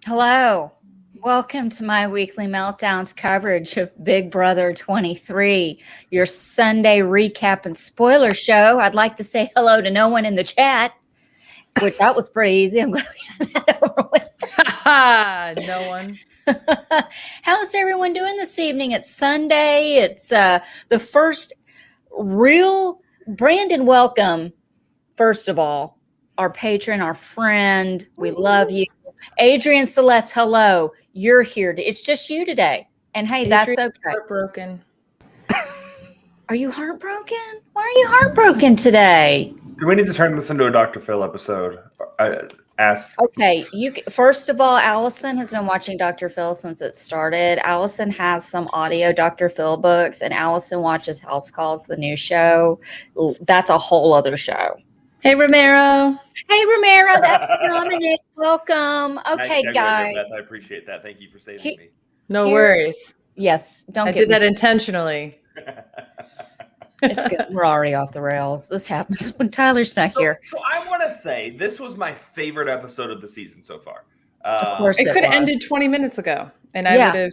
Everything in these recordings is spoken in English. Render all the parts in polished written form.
Hello. Welcome to my weekly meltdowns coverage of Big Brother 23, your Sunday recap and spoiler show. I'd like to say hello to no one in the chat, which that was pretty easy. I'm glad we had that over with. No one. How's everyone doing this evening? It's Sunday. It's the first real Brandon welcome. First of all, our patron, our friend. We love you. Adrian Celeste, hello. You're here. It's just you today. And hey, that's okay. Heartbroken. Are you heartbroken? Why are you heartbroken today? Do we need to turn this into a Dr. Phil episode? Okay, first of all, Allison has been watching Dr. Phil since it started. Allison has some audio Dr. Phil books, and Allison watches House Calls, the new show. That's a whole other show. Hey, Romero. Hey, Romero. That's Dominic. Welcome. Okay, nice guys. I appreciate that. Thank you for saving me. No worries. Yes. I did that intentionally. It's good. We're already off the rails. This happens when Tyler's not here. So I want to say this was my favorite episode of the season so far. Of course it could have ended 20 minutes ago, and I would have.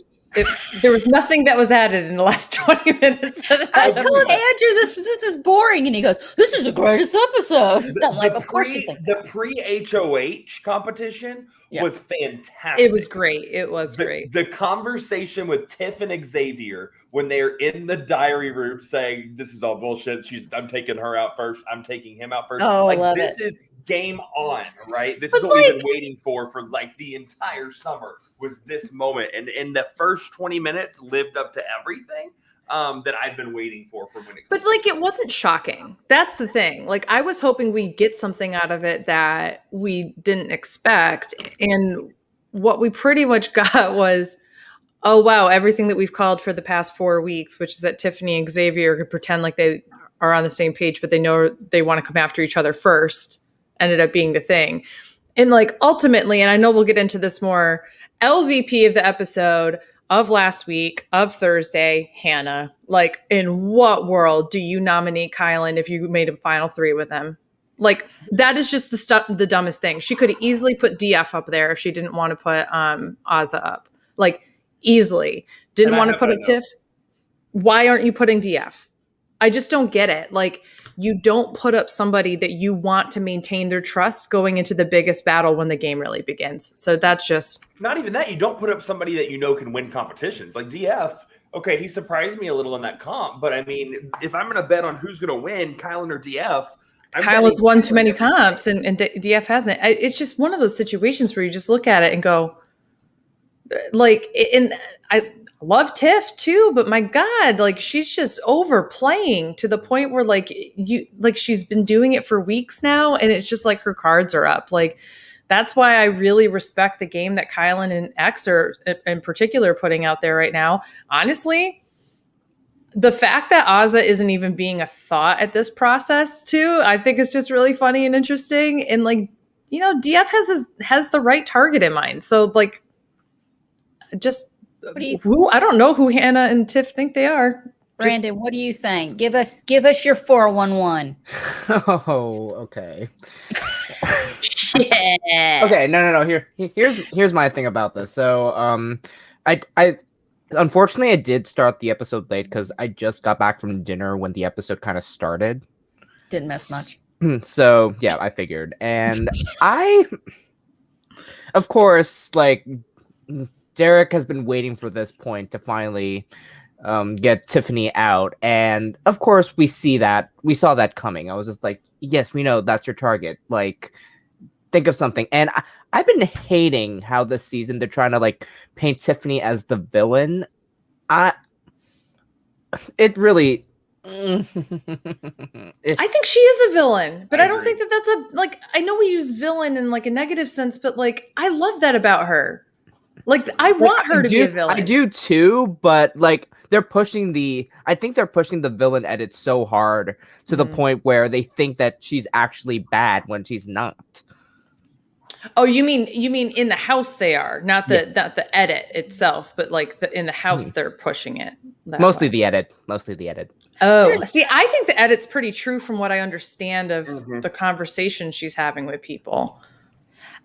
There was nothing that was added in the last 20 minutes. I told Andrew this is boring, and he goes, "This is the greatest episode." I'm like, "Of course you think." The pre-HOH competition was fantastic. It was great. It was great. The conversation with Tiff and Xavier when they're in the diary room saying, "This is all bullshit. I'm taking her out first. I'm taking him out first." Oh, I love it. This is game on, right? This is what we've been waiting for like the entire summer. Was this moment, and in the first 20 minutes lived up to everything that I've been waiting for when it comes. But like, it wasn't shocking. That's the thing. Like, I was hoping we'd get something out of it that we didn't expect, and what we pretty much got was, oh wow, everything that we've called for the past 4 weeks, which is that Tiffany and Xavier could pretend like they are on the same page, but they know they want to come after each other first, ended up being the thing. And like, ultimately, and I know we'll get into this more, LVP of the episode of last week, of Thursday, Hannah. Like, in what world do you nominate Kyland if you made a final 3 with him? Like, that is just the dumbest thing. She could have easily put DF up there if she didn't want to put Azah up. Like, easily. Didn't want to put up Tiff. Why aren't you putting DF? I just don't get it. Like, you don't put up somebody that you want to maintain their trust going into the biggest battle when the game really begins. So that's just... Not even that. You don't put up somebody that you know can win competitions. Like DF, okay, he surprised me a little in that comp. But I mean, if I'm going to bet on who's going to win, Kyland or DF... Kyland's won too many comps and DF hasn't. It's just one of those situations where you just look at it and go... Like, and I love Tiff too, but my God, like, she's just overplaying to the point where she's been doing it for weeks now, and it's just like her cards are up. Like, that's why I really respect the game that Kyland and X are in particular putting out there right now. Honestly, the fact that Azah isn't even being a thought at this process too, I think is just really funny and interesting. And like, you know, DF has the right target in mind. So like, just I don't know who Hannah and Tiff think they are. Brandon, what do you think? Give us your 411. Oh, okay. Yeah. Okay, no. Here's my thing about this. So, I unfortunately I did start the episode late because I just got back from dinner when the episode kind of started. Didn't miss much. So yeah, I figured, and of course, like, Derek has been waiting for this point to finally get Tiffany out, and of course we saw that coming. I was just like, yes, we know that's your target. Like, think of something. And I've been hating how this season they're trying to like paint Tiffany as the villain. It really. I think she is a villain, but I don't think that that's a, like, I know we use villain in like a negative sense, but like, I love that about her. Like, I want her to be a villain. I do too, but like, I think they're pushing the villain edit so hard to the point where they think that she's actually bad when she's not. Oh, you mean in the house they are, not the edit itself, but like in the house they're pushing it. Mostly the edit. Oh, see, I think the edit's pretty true from what I understand of the conversation she's having with people.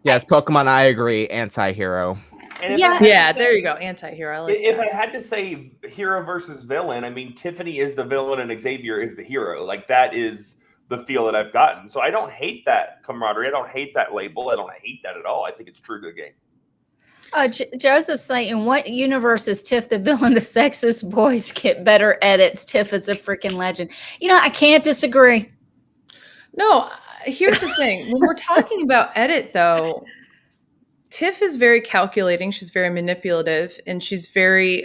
Yes, Pokemon, I agree. Anti-hero. And if Yeah. I had to Yeah, say- there you go. Anti-hero. I like If that. I had to say hero versus villain, I mean, Tiffany is the villain and Xavier is the hero. Like, that is the feel that I've gotten. So I don't hate that camaraderie. I don't hate that label. I don't hate that at all. I think it's true to the game. Joseph saying, in what universe is Tiff the villain? The sexist boys get better edits. Tiff is a freaking legend. You know, I can't disagree. No, here's the thing. When we're talking about edit, though, Tiff is very calculating. She's very manipulative, and she's very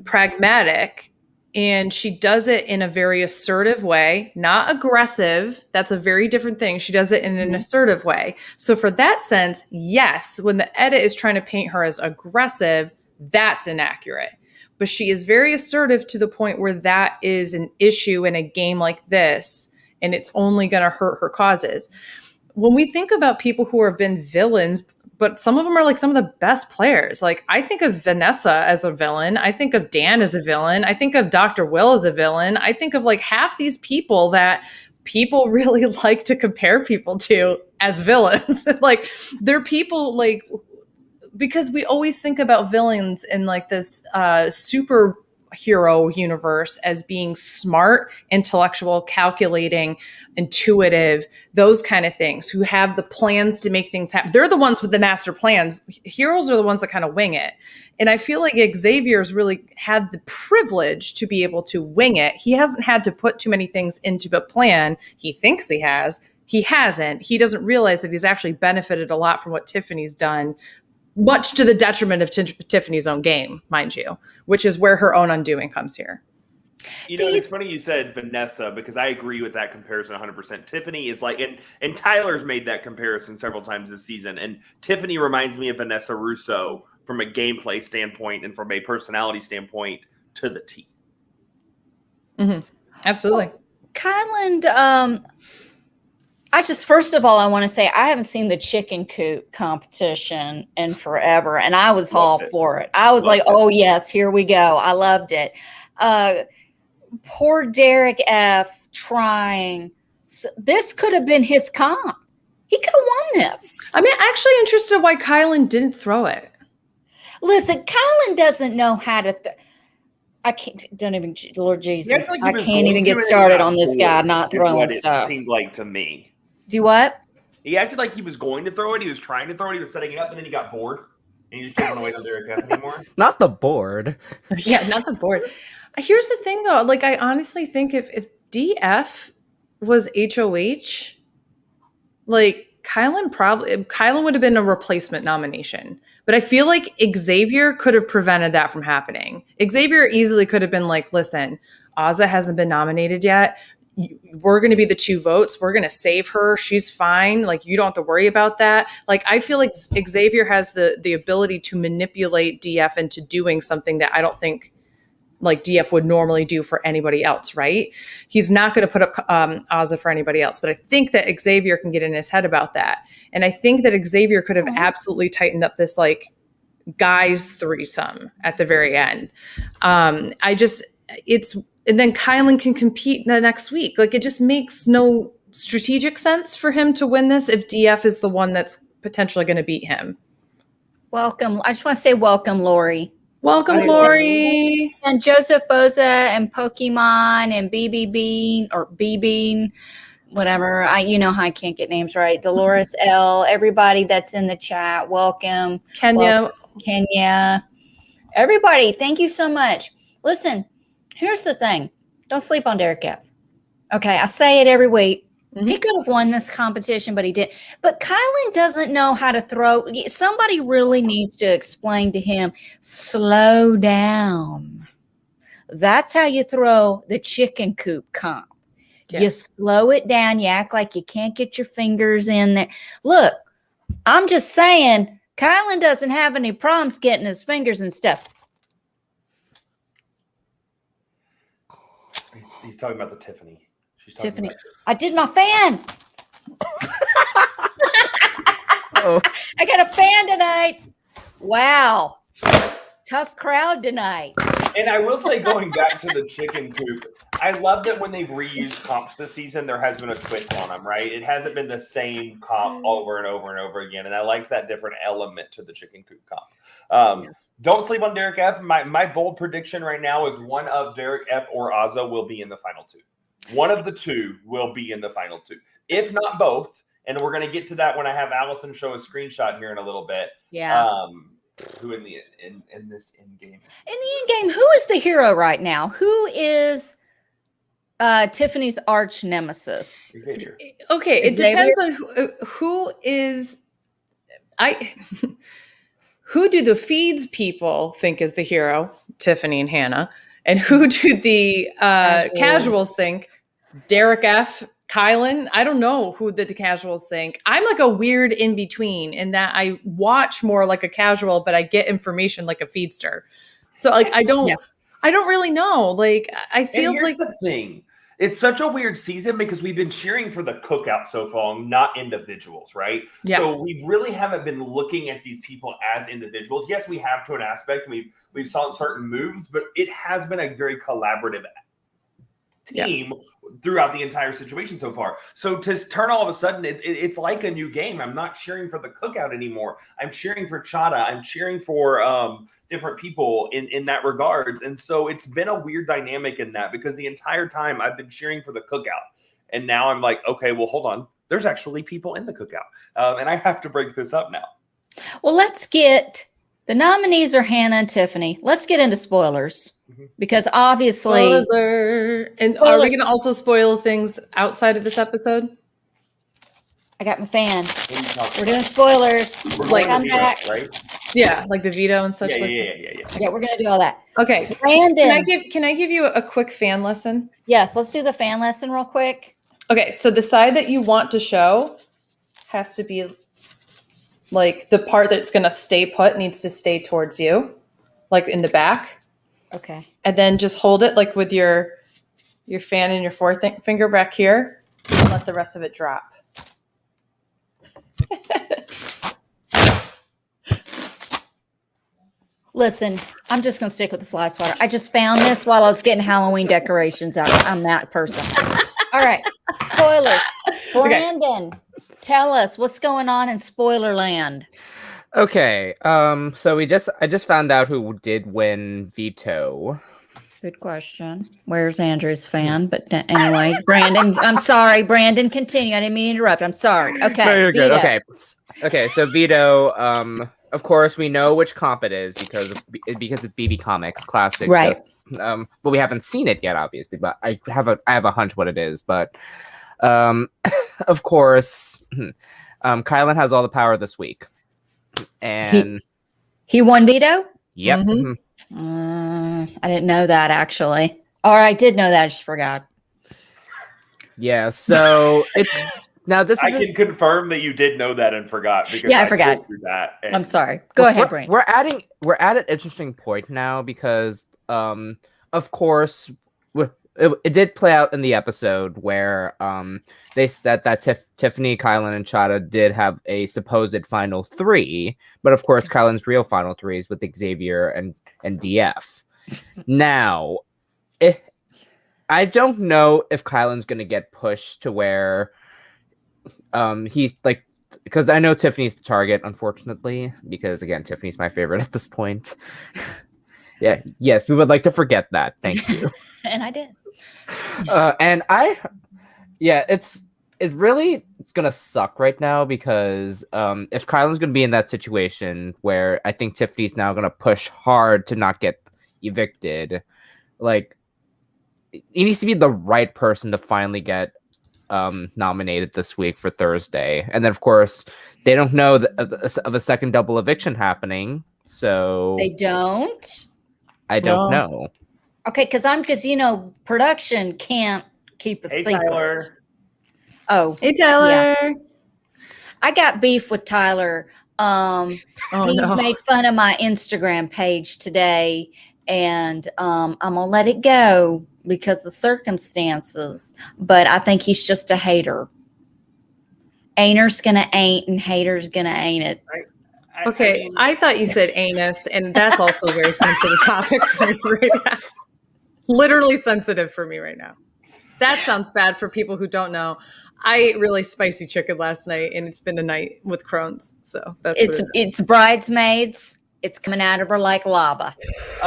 pragmatic. And she does it in a very assertive way, not aggressive. That's a very different thing. She does it in an assertive way. So for that sense, yes, when the edit is trying to paint her as aggressive, that's inaccurate. But she is very assertive to the point where that is an issue in a game like this, and it's only going to hurt her causes. When we think about people who have been villains, but some of them are like some of the best players. Like, I think of Vanessa as a villain. I think of Dan as a villain. I think of Dr. Will as a villain. I think of like half these people that people really like to compare people to as villains. Like, they're people like, because we always think about villains in like this superhero universe as being smart, intellectual, calculating, intuitive, those kind of things, who have the plans to make things happen. They're the ones with the master plans. Heroes are the ones that kind of wing it. And I feel like Xavier's really had the privilege to be able to wing it. He hasn't had to put too many things into a plan. He thinks he has. He hasn't. He doesn't realize that he's actually benefited a lot from what Tiffany's done, much to the detriment of Tiffany's own game, mind you, which is where her own undoing comes here. You know, it's funny you said Vanessa, because I agree with that comparison 100%. Tiffany is like, and Tyler's made that comparison several times this season, and Tiffany reminds me of Vanessa Russo from a gameplay standpoint and from a personality standpoint to the T. Mm-hmm. Absolutely. Kyland, first of all, I want to say I haven't seen the chicken coop competition in forever, and I was all for it. I was like, oh, yes, here we go. I loved it. Poor Derek F. trying. This could have been his comp. He could have won this. I'm actually interested why Kyland didn't throw it. Listen, Kyland doesn't know how to. I can't. Don't even. Lord Jesus, Like I can't even get started on this guy not throwing stuff. It seemed like to me. Do what? He acted like he was going to throw it. He was trying to throw it. He was setting it up, and then he got bored, and he just didn't want to wait till Derek F. anymore. Not the board. Yeah, not the board. Here's the thing, though. Like, I honestly think if DF was HOH, like Kyland would have been a replacement nomination. But I feel like Xavier could have prevented that from happening. Xavier easily could have been like, listen, Azah hasn't been nominated yet. We're going to be the 2 votes. We're going to save her. She's fine. Like, you don't have to worry about that. Like, I feel like Xavier has the ability to manipulate DF into doing something that I don't think like DF would normally do for anybody else, right? He's not going to put up Azah for anybody else. But I think that Xavier can get in his head about that. And I think that Xavier could have absolutely tightened up this like guys threesome at the very end. And then Kyland can compete the next week. Like, it just makes no strategic sense for him to win this if DF is the one that's potentially going to beat him. Welcome. I just want to say welcome, Lori. Welcome, Lori. And Joseph Boza and Pokemon and BB Bean or B Bean, whatever. You know how I can't get names right. Dolores L. Everybody that's in the chat, welcome. Kenya. Everybody, thank you so much. Listen, here's the thing. Don't sleep on Derek F. Okay, I say it every week. Mm-hmm. He could have won this competition, but he didn't. But Kyland doesn't know how to throw. Somebody really needs to explain to him, slow down. That's how you throw the chicken coop comp. Yeah. You slow it down. You act like you can't get your fingers in there. Look, I'm just saying, Kyland doesn't have any problems getting his fingers and stuff. He's talking about the Tiffany. Tiffany, I did my fan. I got a fan tonight. Wow. Tough crowd tonight. And I will say, going back to the chicken coop, I love that when they've reused comps this season, there has been a twist on them, right? It hasn't been the same comp over and over and over again, and I liked that different element to the chicken coop comp. Don't sleep on Derek F. My bold prediction right now is one of Derek F. or Azah will be in the final two. One of the two will be in the final two, if not both. And we're going to get to that when I have Allison show a screenshot here in a little bit. Yeah. Who in this end game? In the end game, who is the hero right now? Who is Tiffany's arch nemesis? Xavier. Okay, it Xavier? depends on who is. Who do the feeds people think is the hero? Tiffany and Hannah. And who do the casuals think? Derek F. Kyland? I don't know who the casuals think. I'm like a weird in between in that I watch more like a casual, but I get information like a feedster. So like I don't really know. Like I feel and here's like the thing. It's such a weird season because we've been cheering for the cookout so far, not individuals, right? Yeah. So we really haven't been looking at these people as individuals. Yes, we have to an aspect. We've saw certain moves, but it has been a very collaborative team throughout the entire situation so far. So to turn all of a sudden, it's like a new game. I'm not cheering for the cookout anymore. I'm cheering for Chaddha. I'm cheering for different people in that regards. And so it's been a weird dynamic in that because the entire time I've been cheering for the cookout. And now I'm like, okay, well, hold on. There's actually people in the cookout. And I have to break this up now. Well, let's get the nominees are Hannah and Tiffany. Let's get into spoilers because obviously. Spoiler. And are we going to also spoil things outside of this episode? I got my fan. We're doing spoilers. Like I'm back. Right? Yeah, like the veto and such. Yeah, we're gonna do all that. Okay, Brandon. Can I give you a quick fan lesson? Yes, let's do the fan lesson real quick. Okay, so the side that you want to show has to be like the part that's gonna stay put needs to stay towards you, like in the back. Okay. And then just hold it like with your fan and your finger back here, and let the rest of it drop. Listen, I'm just going to stick with the fly swatter. I just found this while I was getting Halloween decorations out. I'm that person. All right. Spoilers. Brandon, tell us what's going on in spoiler land. Okay. So I just found out who did win Veto. Good question. Where's Andrew's fan? But anyway, Brandon, I'm sorry. Brandon, continue. I didn't mean to interrupt. I'm sorry. Okay. No, you're good. Veto. Okay. So Veto, of course, we know which comp it is because it's BB Comics Classic. Right. But we haven't seen it yet, obviously. But I have a hunch what it is. But of course, Kyland has all the power this week, and he won Veto. Yep. Mm-hmm. I didn't know that actually. Or I did know that. I just forgot. Yeah. So it's. Now this I is can confirm that you did know that and forgot because I forgot. told you that. I'm sorry. Go ahead, Brent. We're at an interesting point now because of course it did play out in the episode where they said that Tiffany, Kyland, and Chaddha did have a supposed final three, but of course Kyland's real final three is with Xavier and DF. Now, I don't know if Kyland's gonna get pushed to where he's like, because I know Tiffany's the target, unfortunately, because again, Tiffany's my favorite at this point. Yes, we would like to forget that. Thank you. And I did. It's gonna suck right now because if Kyland's gonna be in that situation where I think Tiffany's now gonna push hard to not get evicted, like it needs to be the right person to finally get nominated this week for Thursday. And then of course they don't know of a second double eviction happening, so They don't. I don't know. Okay, because production can't keep a secret. Tyler. Oh, Hey, Tyler. Yeah. I got beef with Tyler. He made fun of my Instagram page today, and I'm gonna let it go because of circumstances. But I think he's just a hater. Ain'ter's gonna ain't, and hater's gonna ain't it. I thought you said anus, and that's also a very sensitive topic right now. literally sensitive for me right now. That sounds bad for people who don't know. I ate really spicy chicken last night, and it's been a night with Crohn's. So that's it's bridesmaids. It's coming out of her like lava.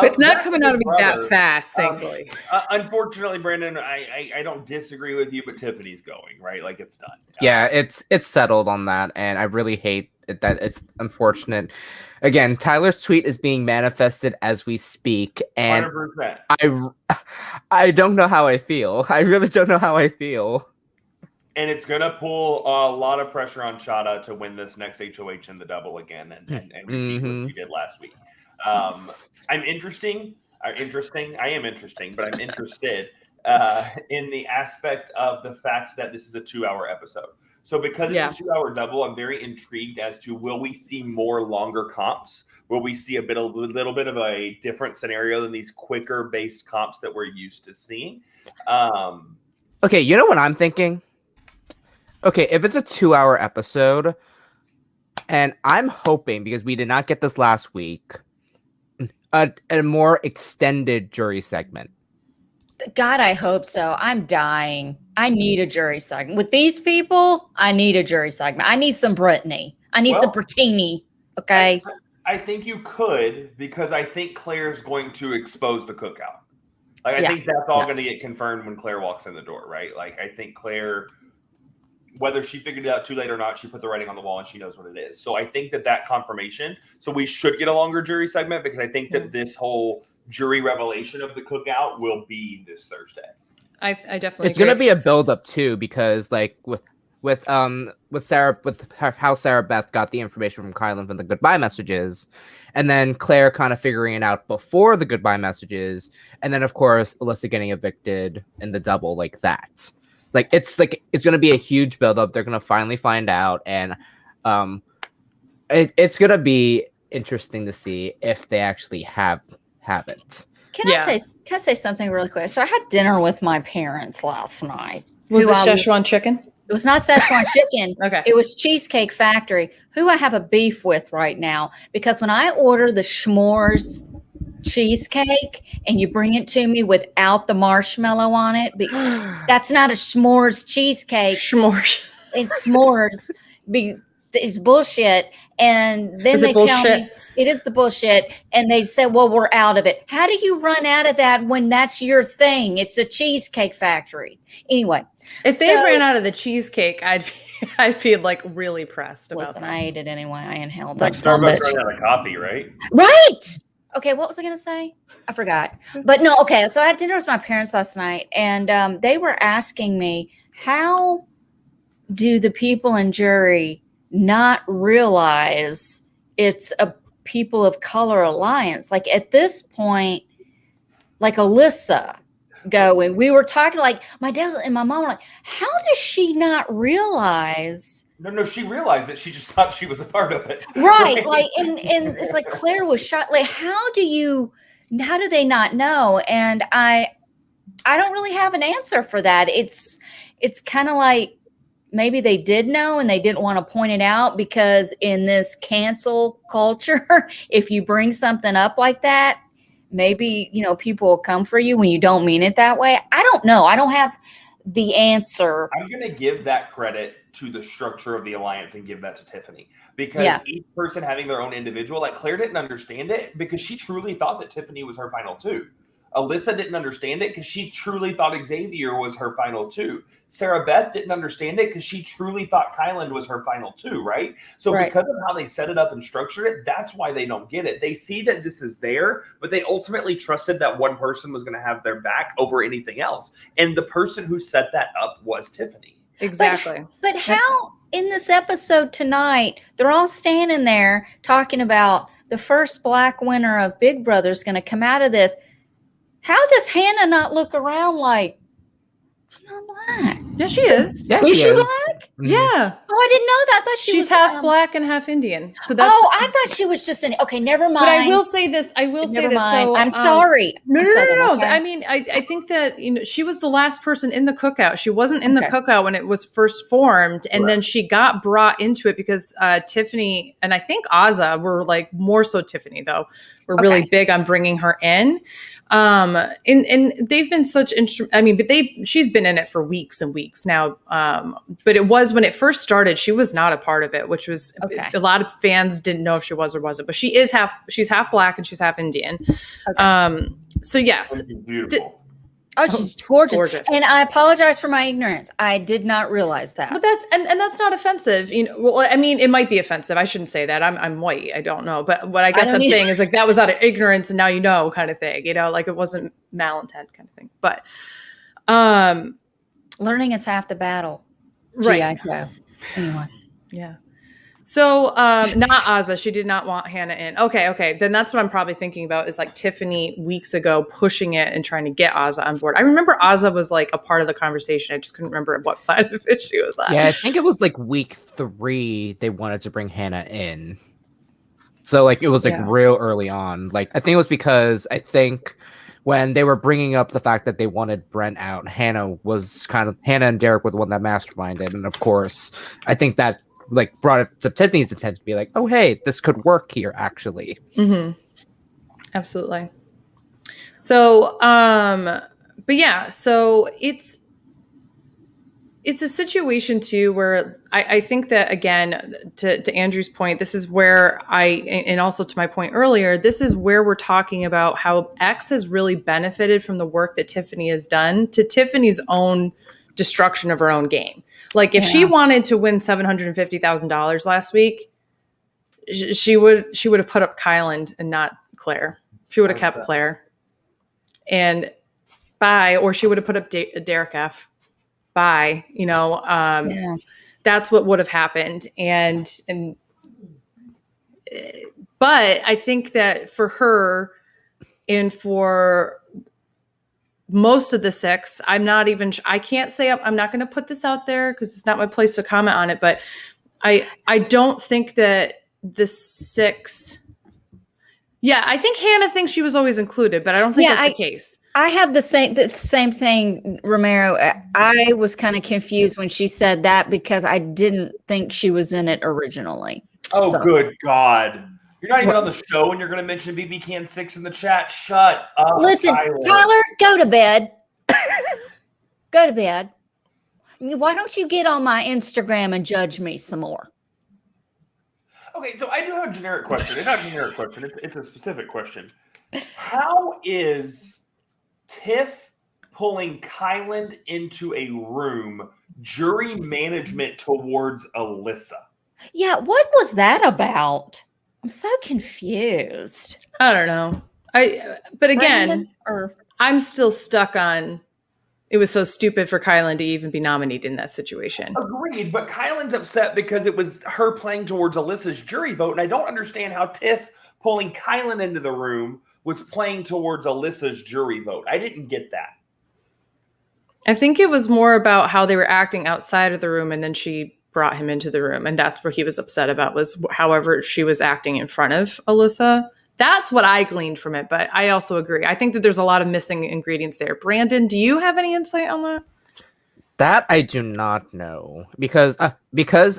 It's not coming out of me that fast, thankfully. Unfortunately, Brandon, I don't disagree with you, but Tiffany's going, right? Like, it's done. Yeah, it's settled on that, and I really hate it, that it's unfortunate. Again, Tyler's tweet is being manifested as we speak, and 100%. I don't know how I feel. I really don't know how I feel. And it's going to pull a lot of pressure on Chaddha to win this next HOH in the double again and repeat what she did last week. I'm interesting. I am interesting, but I'm interested in the aspect of the fact that this is a 2-hour episode. So because it's a 2-hour double, I'm very intrigued as to, will we see more longer comps? Will we see a little bit of a different scenario than these quicker based comps that we're used to seeing? Okay, you know what I'm thinking? Okay, if it's a 2-hour episode, and I'm hoping, because we did not get this last week, a more extended jury segment. God, I hope so. I'm dying. I need a jury segment. With these people, I need a jury segment. I need some Brittany. I need some Brittini. Okay? I think you could, because I think Claire's going to expose the cookout. Like, I think that's all going to get confirmed when Claire walks in the door, right? Like, I think Claire, whether she figured it out too late or not, she put the writing on the wall and she knows what it is. So I think that confirmation. So we should get a longer jury segment, because I think that this whole jury revelation of the cookout will be this Thursday. I definitely. It's going to be a build up too, because like with Sarah, with how Sarah Beth got the information from Kyland from the goodbye messages, and then Claire kind of figuring it out before the goodbye messages, and then of course Alyssa getting evicted in the double like that. It's going to be a huge buildup. They're going to finally find out, and it's going to be interesting to see if they actually have it. Can I say something really quick? So I had dinner with my parents last night. Was it Szechuan chicken? It was not Szechuan chicken. Okay. It was Cheesecake Factory, who I have a beef with right now, because when I order the s'mores cheesecake and you bring it to me without the marshmallow on it, that's not a s'mores cheesecake. S'mores. It's s'mores. It's bullshit. And then they tell me it is the bullshit. And they said, well, we're out of it. How do you run out of that when that's your thing? It's a Cheesecake Factory. Anyway. If they ran out of the cheesecake, I'd feel like really pressed about that. I ate it anyway. I inhaled like that. Starbucks ran out of coffee, right? Right. Okay, what was I going to say? I forgot. But no, okay. So I had dinner with my parents last night, and they were asking me, how do the people in jury not realize it's a people of color alliance? Like at this point, like Alyssa going, we were talking, like my dad and my mom were like, how does she not realize? No, she realized that. She just thought she was a part of it. Right. Like, and it's like Claire was shot. Like, how do they not know? And I don't really have an answer for that. It's kind of like, maybe they did know and they didn't want to point it out, because in this cancel culture, if you bring something up like that, maybe, people will come for you when you don't mean it that way. I don't know. I don't have the answer. I'm going to give that credit to the structure of the alliance and give that to Tiffany, because each person having their own individual, like Claire didn't understand it because she truly thought that Tiffany was her final two. Alyssa didn't understand it because she truly thought Xavier was her final two. Sarah Beth didn't understand it because she truly thought Kyland was her final two, right? So because of how they set it up and structured it, that's why they don't get it. They see that this is there, but they ultimately trusted that one person was going to have their back over anything else. And the person who set that up was Tiffany. Exactly. But how in this episode tonight, they're all standing there talking about the first Black winner of Big Brother is going to come out of this. How does Hannah not look around like, I'm not Black? Yeah, she is. Yeah, Is she is. black? Mhm. Yeah. Oh, I didn't know that. I thought She's was half black and half Indian. So that's I thought she was just okay, never mind. But I will say this. Never mind. So I'm sorry. No, I'm no, Southern, no, no. okay? I mean, I think that she was the last person in the cookout. She wasn't in the cookout when it was first formed, and then she got brought into it because Tiffany and I think Azah were like more so Tiffany though were really big on bringing her in. And they've been such she's been in it for weeks and weeks now. But it was when it first started, she was not a part of it, which was a lot of fans didn't know if she was or wasn't, but she's half black and she's half Indian. So yes, Beautiful. She's gorgeous. And I apologize for my ignorance. I did not realize that. But that's and that's not offensive. Well, I mean, it might be offensive. I shouldn't say that. I'm white. I don't know. But what I guess I'm saying is like that was out of ignorance and now you know kind of thing. Like it wasn't malintent kind of thing. But learning is half the battle. Right. Anyway. Yeah. So not Azah. She did not want Hannah in. Okay. Then that's what I'm probably thinking about is like Tiffany weeks ago pushing it and trying to get Azah on board. I remember Azah was like a part of the conversation. I just couldn't remember what side of it she was on. Yeah, I think it was like week 3 they wanted to bring Hannah in. So like it was like real early on. Like I think it was because I think when they were bringing up the fact that they wanted Brent out, Hannah and Derek were the one that masterminded. And of course, I think that like brought it to Tiffany's attention to be like, oh, hey, this could work here, actually. Mm-hmm. Absolutely. So, but yeah, so it's a situation too, where I think that again, to Andrew's point, this is where and also to my point earlier, this is where we're talking about how X has really benefited from the work that Tiffany has done to Tiffany's own destruction of her own game. Like if she wanted to win $750,000 last week, she would have put up Kyland and not Claire. She would have kept Claire and or she would have put up Derek F. That's what would have happened. But I think that for her and for most of the 6, I can't say I'm not going to put this out there because it's not my place to comment on it, but I don't think that the 6. Yeah, I think Hannah thinks she was always included, but I don't think that's the case. I have the same thing, Romero. I was kind of confused when she said that because I didn't think she was in it originally. Good God. You're not even on the show and you're going to mention BB Can 6 in the chat. Shut up. Listen, Tyler, go to bed. Go to bed. Why don't you get on my Instagram and judge me some more? Okay, so I do have a generic question. It's not a generic question. It's a specific question. How is Tiff pulling Kyland into a room jury management towards Alyssa? Yeah, what was that about? I'm so confused. I don't know. But again, I'm still stuck on it was so stupid for Kyland to even be nominated in that situation. Agreed, but Kyland's upset because it was her playing towards Alyssa's jury vote, and I don't understand how Tiff pulling Kyland into the room was playing towards Alyssa's jury vote. I didn't get that. I think it was more about how they were acting outside of the room, and then she brought him into the room, and that's where he was upset about was however she was acting in front of Alyssa. That's what I gleaned from it, but I also agree. I think that there's a lot of missing ingredients there. Brandon, do you have any insight on that? That I do not know because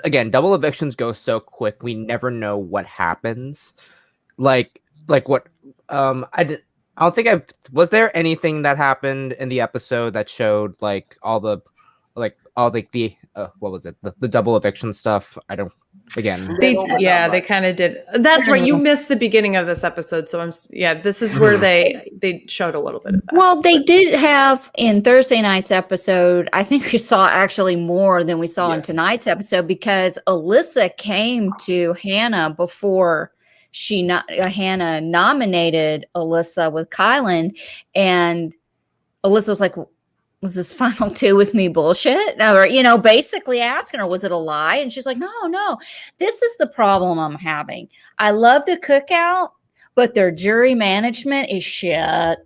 again, double evictions go so quick. We never know what happens. Like what? I don't think was there anything that happened in the episode that showed like all the what was it? The double eviction stuff. I don't. Again, they kind of did. That's right. You missed the beginning of this episode, so this is where they showed a little bit of that. Well, they did have in Thursday night's episode. I think we saw actually more than we saw in tonight's episode because Alyssa came to Hannah before Hannah nominated Alyssa with Kyland, and Alyssa was like, was this final 2 with me bullshit? Or, basically asking her, was it a lie? And she's like, no, this is the problem I'm having. I love the cookout, but their jury management is shit.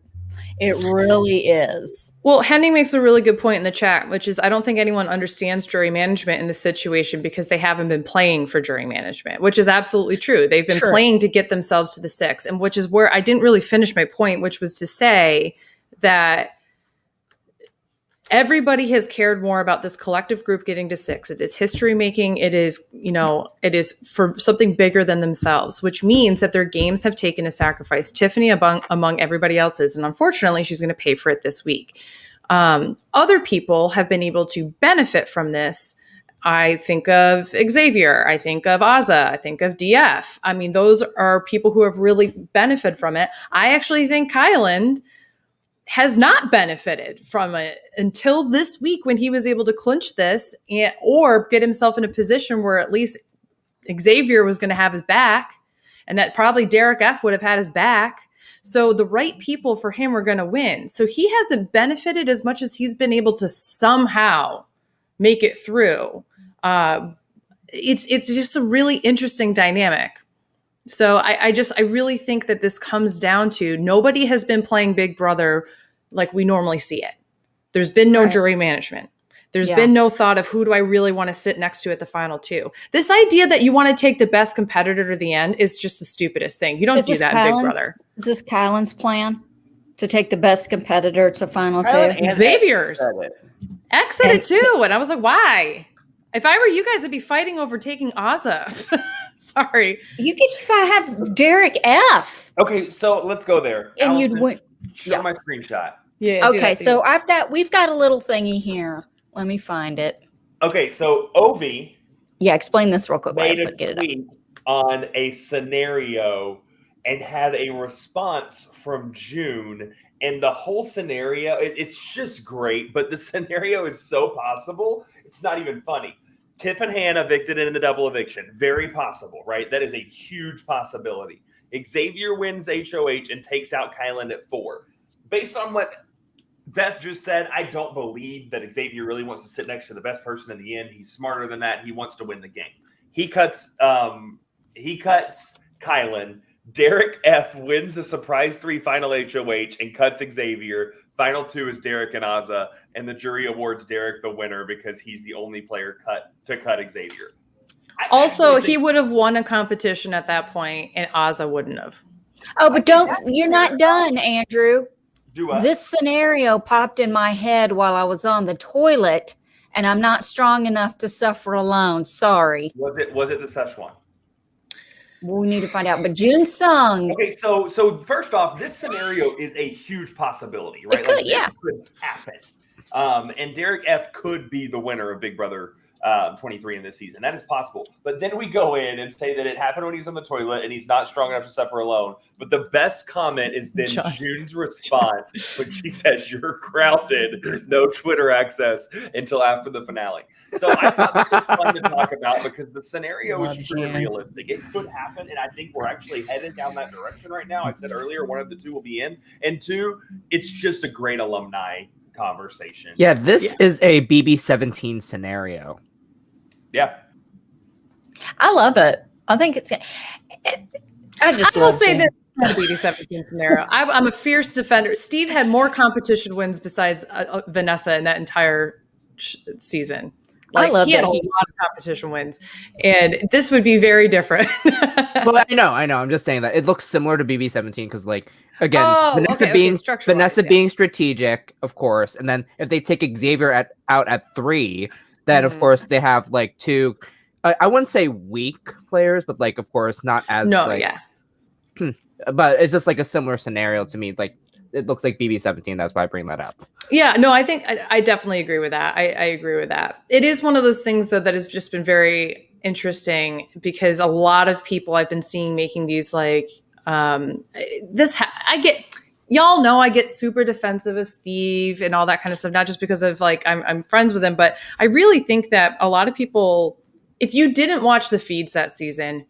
It really is. Well, Henning makes a really good point in the chat, which is I don't think anyone understands jury management in this situation because they haven't been playing for jury management, which is absolutely true. They've been playing to get themselves to the 6, and which is where I didn't really finish my point, which was to say that everybody has cared more about this collective group getting to 6. It is history making. It is, it is for something bigger than themselves, which means that their games have taken a sacrifice. Tiffany among everybody else's. And unfortunately, she's going to pay for it this week. Other people have been able to benefit from this. I think of Xavier. I think of Azah. I think of DF. I mean, those are people who have really benefited from it. I actually think Kyland has not benefited from it until this week when he was able to clinch this or get himself in a position where at least Xavier was going to have his back, and that probably Derek F would have had his back. So the right people for him are going to win. So he hasn't benefited as much as he's been able to somehow make it through. It's just a really interesting dynamic. So I really think that this comes down to nobody has been playing Big Brother like we normally see it. There's been no jury management. There's been no thought of who do I really want to sit next to at the final 2. This idea that you want to take the best competitor to the end is just the stupidest thing. You don't do that in Big Brother. Is this Kyland's plan to take the best competitor to final 2? Xavier's. X said it too. And I was like, why? If I were you guys, I'd be fighting over taking Azah. Sorry. You could have Derek F. Okay, so let's go there. And you'd win. Show my screenshot. Yeah. Okay, so we've got a little thingy here. Let me find it. Okay, so Ovi. Yeah, explain this real quick. Made a tweet on a scenario and had a response from June. And the whole scenario, it's just great, but the scenario is so possible, it's not even funny. Tiff and Hannah evicted in the double eviction. Very possible, right? That is a huge possibility. Xavier wins HOH and takes out Kyland at 4. Based on what Beth just said, I don't believe that Xavier really wants to sit next to the best person in the end. He's smarter than that. He wants to win the game. He cuts Kyland. Derek F wins the surprise 3 final HOH and cuts Xavier. Final 2 is Derek and Azah, and the jury awards Derek the winner because he's the only player to cut Xavier. Also, he would have won a competition at that point, and Azah wouldn't have. Oh, but you're not done, Andrew. Do what? This scenario popped in my head while I was on the toilet, and I'm not strong enough to suffer alone. Sorry. Was it the Szechuan? We need to find out. But June Sung. Okay, so first off, this scenario is a huge possibility, right? It could, this could happen. And Derek F could be the winner of Big Brother 23 in this season. That is possible. But then we go in and say that it happened when he's on the toilet and he's not strong enough to suffer alone. But the best comment is then June's response when she says, "You're grounded, no Twitter access until after the finale." So I thought this was fun to talk about because the scenario is pretty realistic. It could happen, and I think we're actually headed down that direction right now. I said earlier, one of the 2 will be in. And 2, it's just a great alumni conversation. Yeah, this is a BB17 scenario. Yeah. I love it. I think it's. I will say that it's not a BB17 scenario. I'm a fierce defender. Steve had more competition wins besides Vanessa in that entire season. Like, I love he had a lot of competition wins, and this would be very different. Well, I know. I'm just saying that it looks similar to BB17 because, like, again, Vanessa being strategic, of course, and then if they take Xavier out at 3, then of course they have like 2. I wouldn't say weak players, but like, of course, not as But it's just like a similar scenario to me. Like, it looks like BB17. That's why I bring that up. Yeah, no, I think I definitely agree with that. I agree with that. It is one of those things that has just been very interesting because a lot of people I've been seeing making these like y'all know I get super defensive of Steve and all that kind of stuff, not just because of like I'm friends with him, but I really think that a lot of people, if you didn't watch the feeds that season,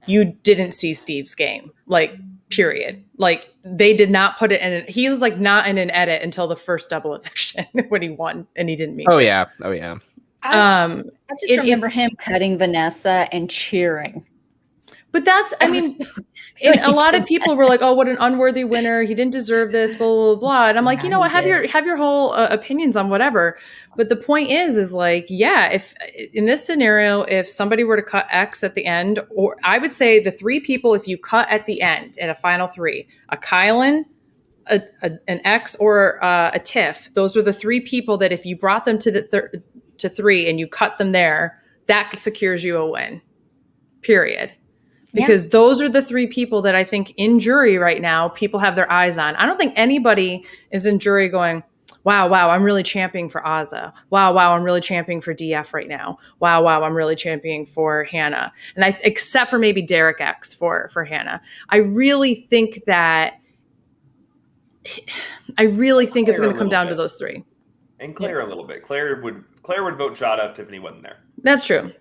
you didn't see Steve's game. Like, period. Like, they did not put it in. He was like not in an edit until the first double eviction when he won and he didn't meet. Oh yeah. I just remember him cutting Vanessa and cheering. But that's, I mean, and a lot of people were like, "Oh, what an unworthy winner! He didn't deserve this." Blah blah blah. And I'm like, you know what? Have your whole opinions on whatever. But the point is like, yeah, if in this scenario, if somebody were to cut X at the end, or I would say the three people, if you cut at the end in a final three, a Kyland, an X, or a Tiff, those are the three people that if you brought them to the to three and you cut them there, that secures you a win. Period. Because those are the three people that I think in jury right now, people have their eyes on. I don't think anybody is in jury going, wow, I'm really championing for Azah. Wow, I'm really championing for DF right now. Wow, I'm really championing for Hannah. And except for maybe Derek X for Hannah. I really think it's going to come down to those three. And Claire a little bit. Claire would vote Chaddha if Tiffany wasn't there. That's true.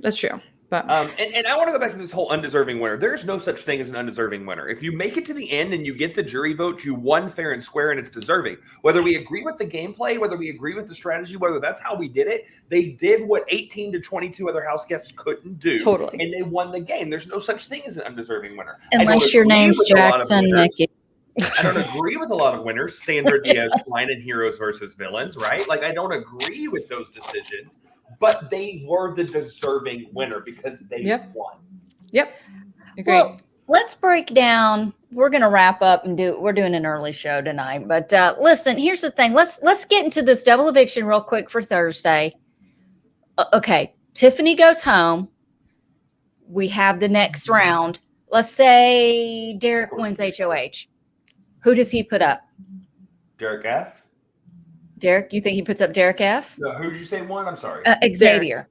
But and I want to go back to this whole undeserving winner. There's no such thing as an undeserving winner. If you make it to the end and you get the jury vote, you won fair and square, and it's deserving. Whether we agree with the gameplay, whether we agree with the strategy, whether that's how we did it, they did what 18 to 22 other house guests couldn't do. Totally. And they won the game. There's no such thing as an undeserving winner. Unless your name's Jackson Mickey. I don't agree with a lot of winners. Sandra Diaz, Klein, and heroes versus villains, right? Like, I don't agree with those decisions. But they were the deserving winner because they won. Yep. Agreed. Well, let's break down. We're going to wrap up and we're doing an early show tonight. But listen, here's the thing. Let's get into this double eviction real quick for Thursday. Okay. Tiffany goes home. We have the next round. Let's say Derek wins HOH. Who does he put up? Derek F. Derek, you think he puts up Derek F? No, who did you say won? I'm sorry. Xavier.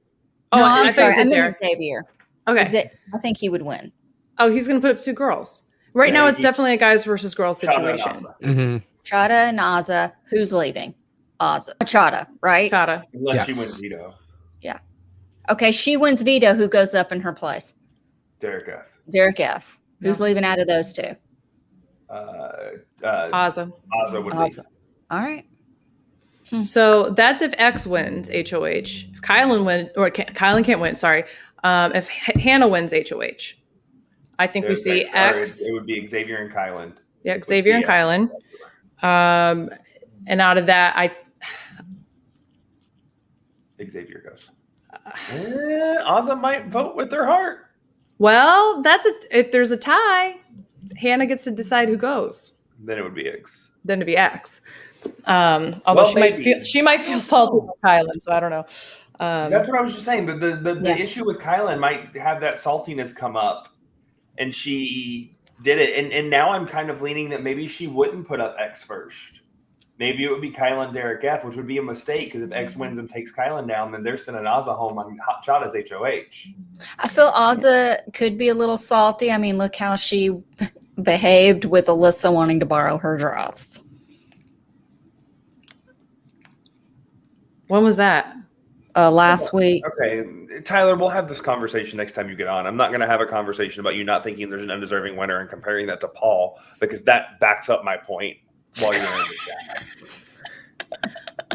Oh, no, I'm sorry. I meant Xavier. Okay. I think he would win. Oh, he's going to put up two girls. Right now, it's definitely a guys versus girls situation. Chaddha and Azah. Who's leaving? Azah. Chaddha, right? Chaddha. Unless she wins veto. Yeah. Okay, she wins veto. Who goes up in her place? Derek F. Derek F. Who's leaving out of those two? Azah. Azah would leave. All right. So that's if X wins HOH. If Kyland can't win, sorry. If Hannah wins HOH, I think we see X. It would be Xavier and Kyland. Yeah, Xavier and Kyland. And out of that, Xavier goes. Azah might vote with their heart. Well, if there's a tie, Hannah gets to decide who goes. Then it would be X. Then it'd be X. Although she might feel salty with Kyland, so I don't know. That's what I was just saying. The issue with Kyland might have that saltiness come up, and she did it. And now I'm kind of leaning that maybe she wouldn't put up X first. Maybe it would be Kyland, Derek F, which would be a mistake because if X wins and takes Kyland down, then they're sending Azah home on Chaddha's HOH. I feel Azah could be a little salty. I mean, look how she behaved with Alyssa wanting to borrow her dress. When was that? Last week. Okay, Tyler, we'll have this conversation next time you get on. I'm not going to have a conversation about you not thinking there's an undeserving winner and comparing that to Paul because that backs up my point while you're in the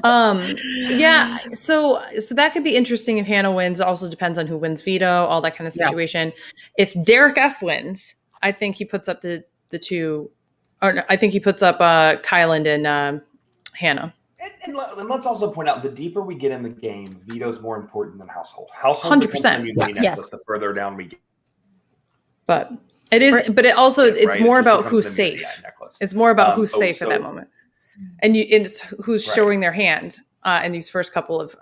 chat. Yeah, so that could be interesting if Hannah wins. It also depends on who wins veto, all that kind of situation. Yeah. If Derek F wins, I think he puts up the two, or no, I think he puts up Kyland and Hannah. And let's also point out, the deeper we get in the game, veto's more important than household. Household 100%. Yes. The further down we get. But it is. But it also it's more about who's safe. It's more about who's safe at that moment, and it's who's showing their hand in these first couple of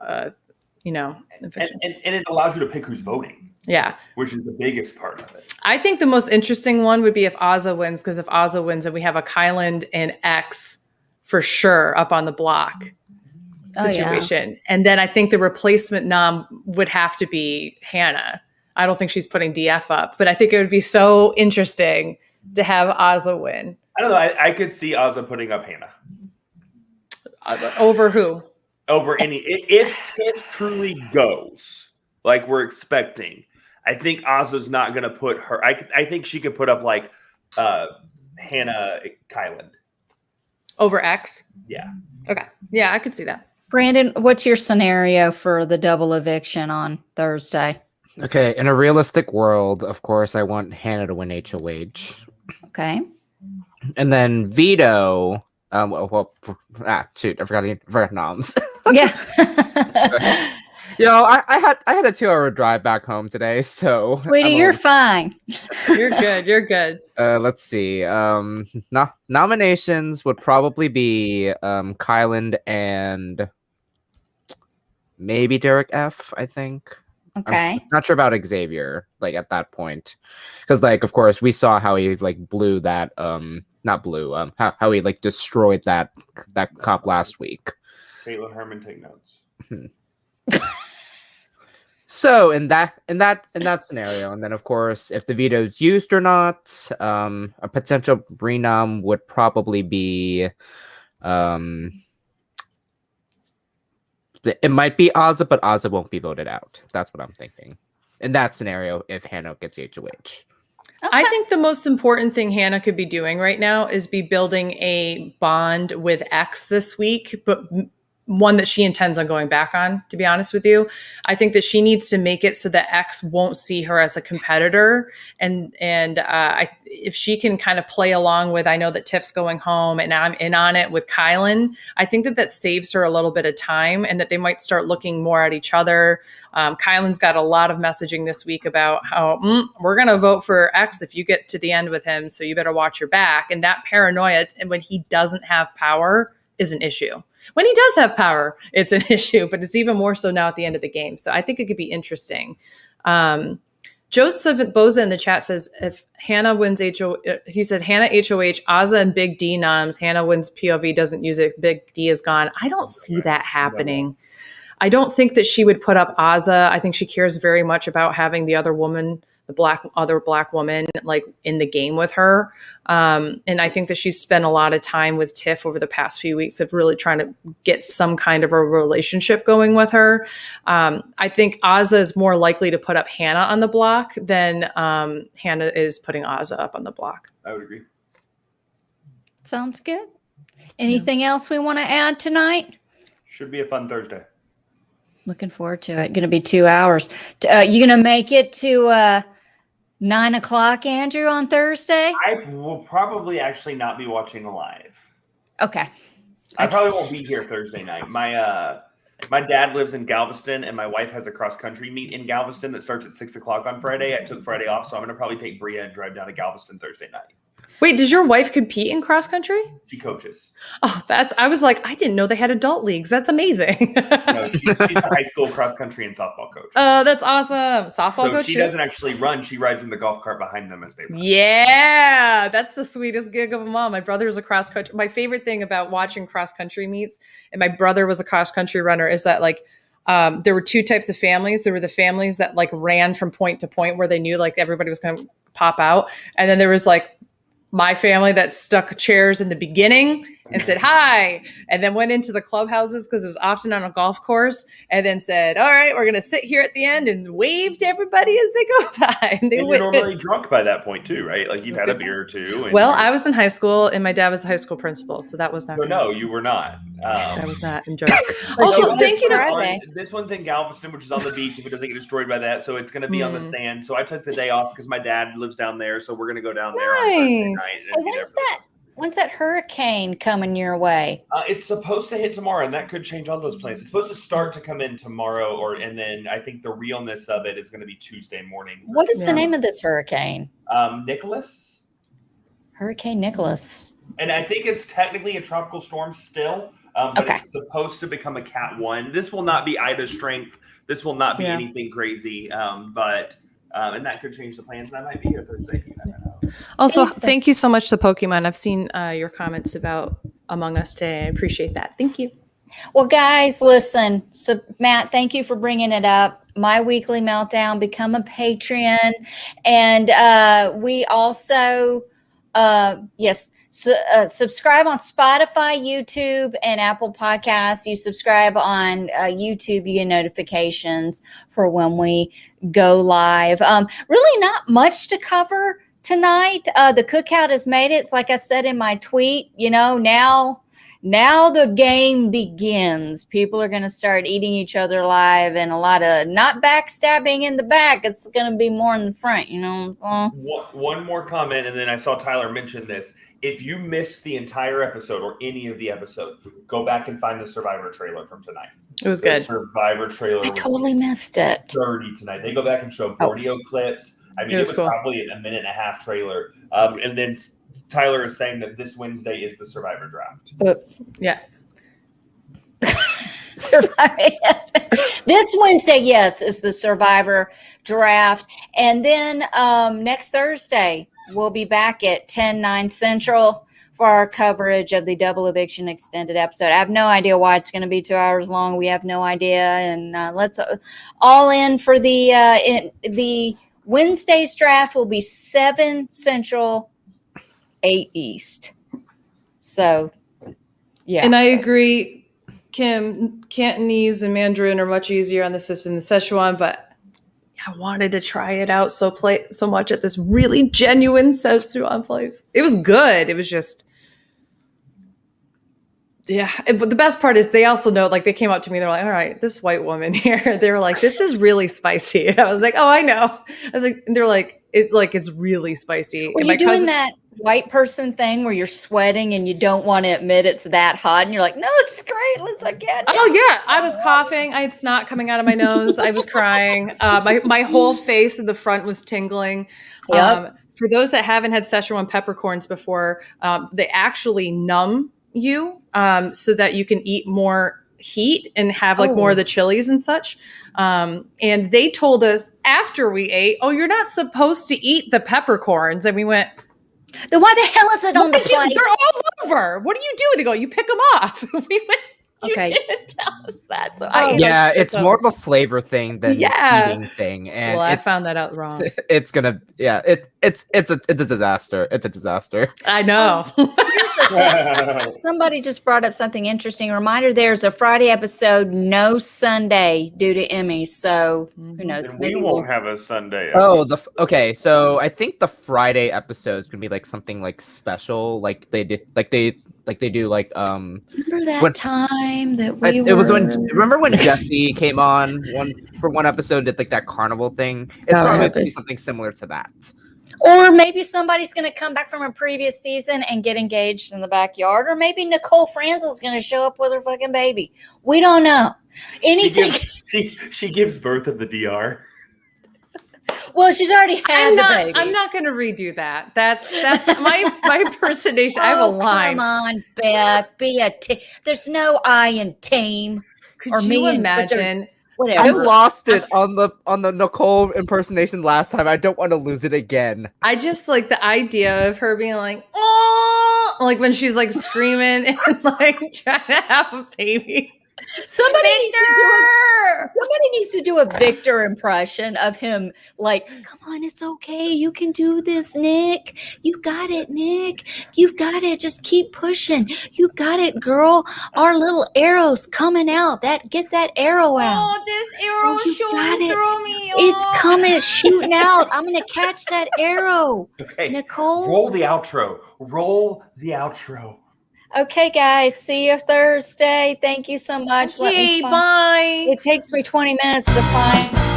evictions. And it allows you to pick who's voting. Yeah, which is the biggest part of it. I think the most interesting one would be if Azah wins, because if Azah wins, then we have a Kyland and X for sure up on the block situation. And then I think the replacement nom would have to be Hannah. I don't think she's putting DF up, but I think it would be so interesting to have Azah win. I don't know. I could see Azah putting up Hannah. Over who? Over any. If Tiff truly goes like we're expecting, I think Azah's not going to put her. I think she could put up like Hannah Kyland. Over X? Yeah. Okay. Yeah, I could see that. Brandon, what's your scenario for the double eviction on Thursday? Okay, in a realistic world, of course, I want Hannah to win HOH. Okay. And then Veto. Shoot, I forgot noms. Yeah. I had a 2-hour drive back home today, so Sweetie, you're fine. You're good. You're good. Let's see. Nominations would probably be Kyland and maybe Derek F. I think. Okay. I'm not sure about Xavier, like at that point, because like of course we saw how he like blew that not blew how he like destroyed that cop last week. Caitlin Herman, take notes. So in that scenario, and then of course if the veto is used or not, a potential renom would probably be it might be Azah, but Azah won't be voted out. That's what I'm thinking. In that scenario, if Hannah gets HOH. Okay. I think the most important thing Hannah could be doing right now is be building a bond with X this week, but one that she intends on going back on, to be honest with you. I think that she needs to make it so that X won't see her as a competitor. And if she can kind of play along with, I know that Tiff's going home and I'm in on it with Kyland, I think that saves her a little bit of time and that they might start looking more at each other. Kyland's got a lot of messaging this week about how we're going to vote for X if you get to the end with him. So you better watch your back. And that paranoia, and when he doesn't have power, is an issue. When he does have power, it's an issue, but it's even more so now at the end of the game. So I think it could be interesting. Joseph Boza in the chat says, if Hannah wins he said Hannah HOH, Azah and Big D noms, Hannah wins POV, doesn't use it, Big D is gone. I don't see that happening. I don't think that she would put up Azah. I think she cares very much about having the other woman, other black woman, like in the game with her. And I think that she's spent a lot of time with Tiff over the past few weeks of really trying to get some kind of a relationship going with her. I think Azah is more likely to put up Hannah on the block than Hannah is putting Azah up on the block. I would agree. Sounds good. Anything else we want to add tonight? Should be a fun Thursday. Looking forward to it. Going to be 2 hours. You going to make it to 9 o'clock, Andrew, on Thursday? I will probably actually not be watching live. Okay. I probably won't be here Thursday night. My dad lives in Galveston, and my wife has a cross-country meet in Galveston that starts at 6 o'clock on Friday. I took Friday off, so I'm going to probably take Bria and drive down to Galveston Thursday night. Wait, does your wife compete in cross country? She coaches. Oh, I was like, I didn't know they had adult leagues. That's amazing. No, she's a high school cross country and softball coach. Oh, that's awesome. Softball coach. She doesn't actually run. She rides in the golf cart behind them as they run. Yeah, that's the sweetest gig of them all. My brother is a cross country. My favorite thing about watching cross country meets, and my brother was a cross country runner, is that like there were two types of families. There were the families that like ran from point to point where they knew like everybody was going to pop out, and then there was like my family that stuck chairs in the beginning and said hi, and then went into the clubhouses because it was often on a golf course, and then said, all right, we're going to sit here at the end and wave to everybody as they go by. And you're normally drunk by that point too, right? Like you've had a beer or two. Well, I was in high school and my dad was the high school principal, so that was not good. No, you were not. I was not enjoying it. Also, thinking of this one's in Galveston, which is on the beach if it doesn't get destroyed by that, so it's going to be on the sand. So I took the day off because my dad lives down there, so we're going to go down there on Thursday night. When's that hurricane coming your way? It's supposed to hit tomorrow, and that could change all those plans. It's supposed to start to come in tomorrow, and then I think the realness of it is going to be Tuesday morning. What is the name of this hurricane? Nicholas. Hurricane Nicholas. And I think it's technically a tropical storm still, but it's supposed to become a Cat 1. This will not be Ida's strength. This will not be anything crazy, but and that could change the plans. And I might be here Thursday. You never know. Also, thank you so much to Pokemon. I've seen your comments about Among Us today. I appreciate that. Thank you. Well, guys, listen. So, Matt, thank you for bringing it up. My Weekly Meltdown, become a Patreon. And we also, subscribe on Spotify, YouTube, and Apple Podcasts. You subscribe on YouTube, you get notifications for when we go live. Really not much to cover tonight. The cookout has made it. It's like I said in my tweet, now now the game begins. People are going to start eating each other alive, and a lot of not backstabbing in the back. It's going to be more in the front, you know. One more comment, and then I saw Tyler mention this. If you missed the entire episode or any of the episode, go back and find the Survivor trailer from tonight. It was good. The Survivor trailer. I totally missed it. Dirty tonight. They go back and show audio clips. I mean, it was cool. Probably a minute and a half trailer. And then Tyler is saying that this Wednesday is the Survivor draft. Oops. Yeah. Survivor. This Wednesday, yes, is the Survivor draft. And then next Thursday, we'll be back at 10/9 Central for our coverage of the Double Eviction extended episode. I have no idea why it's going to be 2 hours long. We have no idea. And let's all in for the Wednesday's draft will be 7 Central, 8 East. So, yeah. And I agree. Kim, Cantonese and Mandarin are much easier on the system than Szechuan, but I wanted to try it out so much at this really genuine Szechuan place. It was good. It was just, yeah. But the best part is they also know, like, they came up to me. They're like, all right, this white woman here. They were like, this is really spicy. And I was like, oh, I know. I was like, and they're like, it's really spicy. Were you doing that white person thing where you're sweating and you don't want to admit it's that hot and you're like, no, it's great. Let's like, yeah. Oh yeah. I was coughing. I had snot coming out of my nose. I was crying. My whole face in the front was tingling. Yep. For those that haven't had Szechuan peppercorns before, they actually numb you so that you can eat more heat and have like more of the chilies and such. And they told us after we ate, oh, you're not supposed to eat the peppercorns. And we went, then why the hell is it on the plate? They're all over. What do you do? They go, you pick them off. We went, you didn't tell us that. So it's more of a flavor thing than an eating thing. And I found that out wrong. It's gonna, it's a disaster. It's a disaster. I know. Somebody just brought up something interesting. Reminder: there's a Friday episode, no Sunday due to Emmy. So who knows? And we won't have a Sunday. Okay. So I think the Friday episode is gonna be like something like special, like they do, Remember that time that we it was when. Remember when Jesse came on for one episode, did like that carnival thing? It's probably gonna be something similar to that. Or maybe somebody's going to come back from a previous season and get engaged in the backyard. Or maybe Nicole Franzel's going to show up with her fucking baby. We don't know. Anything. She gives birth at the DR. Well, she's already had the baby. I'm not going to redo that. That's my impersonation. I have a line. Come on, Beth. There's no I in team. Could you imagine? Whatever. I lost it on the Nicole impersonation last time. I don't want to lose it again. I just like the idea of her being like, oh, like when she's like screaming and like trying to have a baby. Somebody needs to do a Victor impression of him. Like, come on, it's okay. You can do this, Nick. You got it, Nick. You've got it. Just keep pushing. You got it, girl. Our little arrow's coming out. Get that arrow out. Oh, this arrow is shooting through me. Oh. It's coming. It's shooting out. I'm going to catch that arrow. Okay. Nicole. Roll the outro. Okay, guys. See you Thursday. Thank you so much. Okay, bye. It takes me 20 minutes to find.